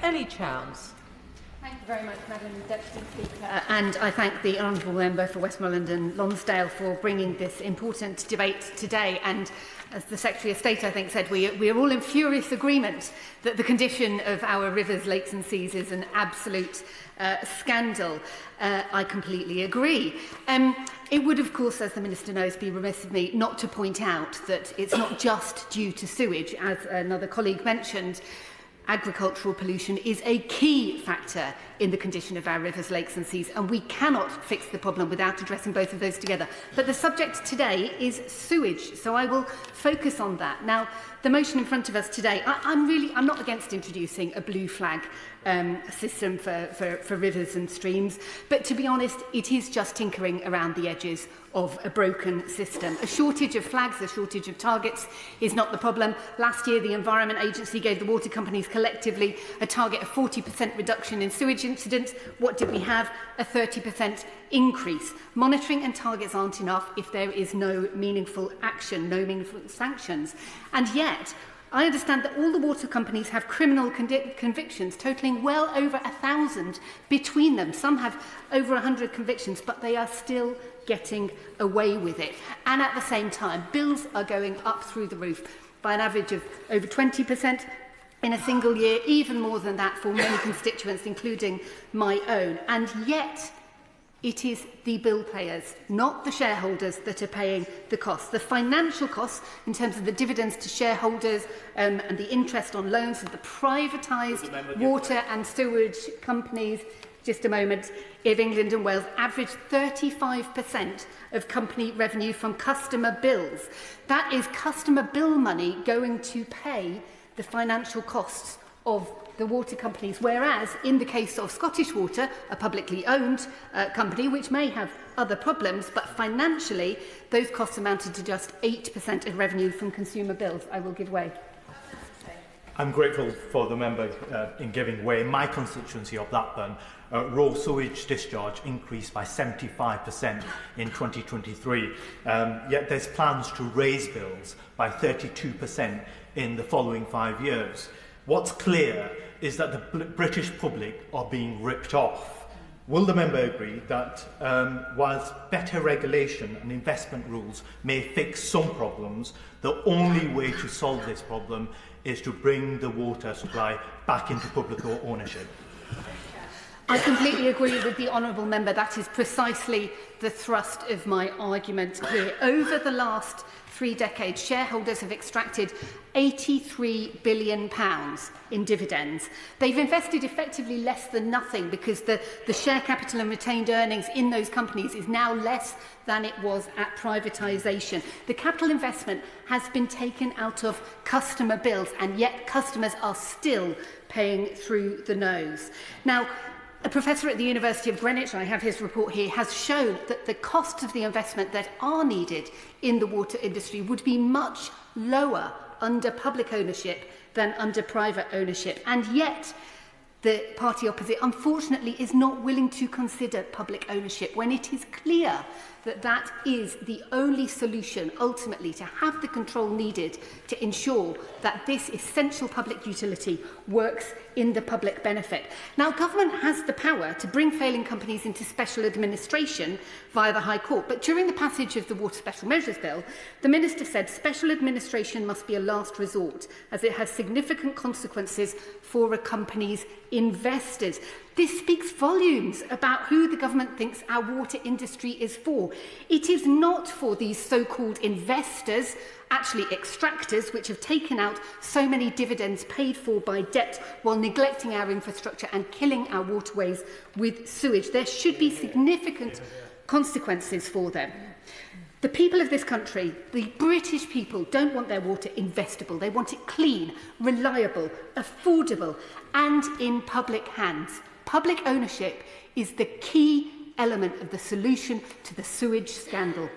Ellie Chowns. Thank you very much, Madam Deputy Speaker. And I thank the Honourable Member for Westmoreland and Lonsdale for bringing this important debate today. And as the Secretary of State, I think, said, we are all in furious agreement that the condition of our rivers, lakes and seas is an absolute scandal. I completely agree. It would, of course, as the Minister knows, be remiss of me not to point out that it's not just due to sewage, as another colleague mentioned. Agricultural pollution is a key factor in the condition of our rivers, lakes and seas, and we cannot fix the problem without addressing both of those together. But the subject today is sewage, so I will focus on that. Now, the motion in front of us today, I'm not against introducing a blue flag system for rivers and streams, but to be honest, it is just tinkering around the edges of a broken system. A shortage of flags, a shortage of targets is not the problem. Last year, the Environment Agency gave the water companies collectively a target of 40% reduction in sewage incidents. What did we have? A 30% increase. Monitoring and targets aren't enough if there is no meaningful action, no meaningful sanctions. And yet, I understand that all the water companies have criminal convictions totalling well over 1,000 between them. Some have over 100 convictions, but they are still getting away with it. And at the same time, bills are going up through the roof by an average of over 20% in a single year, even more than that for many constituents, including my own. And yet, it is the bill payers, not the shareholders, that are paying the costs. The financial costs, in terms of the dividends to shareholders and the interest on loans of the privatised water and sewage companies, just a moment, of England and Wales, average 35% of company revenue from customer bills. That is customer bill money going to pay the financial costs of the water companies, whereas in the case of Scottish Water, a publicly owned company which may have other problems, but financially those costs amounted to just 8% of revenue from consumer bills. I will give way. I'm grateful for the member in giving way. In my constituency of Blackburn, raw sewage discharge increased by 75% in 2023, yet there's plans to raise bills by 32% in the following 5 years. What's clear is that the British public are being ripped off. Will the member agree that whilst better regulation and investment rules may fix some problems, the only way to solve this problem is to bring the water supply back into public ownership? I completely agree with the honourable member. That is precisely the thrust of my argument here. Over the last 3 decades, shareholders have extracted £83 billion in dividends. They've invested effectively less than nothing because the share capital and retained earnings in those companies is now less than it was at privatisation. The capital investment has been taken out of customer bills, and yet customers are still paying through the nose. Now, a professor at the University of Greenwich, I have his report here, has shown that the costs of the investment that are needed in the water industry would be much lower under public ownership than under private ownership. And yet, the party opposite, unfortunately, is not willing to consider public ownership when it is clear that that is the only solution, ultimately, to have the control needed to ensure that this essential public utility works in the public benefit. Now, government has the power to bring failing companies into special administration via the High Court, but during the passage of the Water Special Measures Bill, the Minister said special administration must be a last resort, as it has significant consequences for a company's investors. This speaks volumes about who the government thinks our water industry is for. It is not for these so-called investors, actually extractors, which have taken out so many dividends paid for by debt while neglecting our infrastructure and killing our waterways with sewage. There should be significant consequences for them. The people of this country, the British people, don't want their water investable. They want it clean, reliable, affordable, and in public hands. Public ownership is the key element of the solution to the sewage scandal.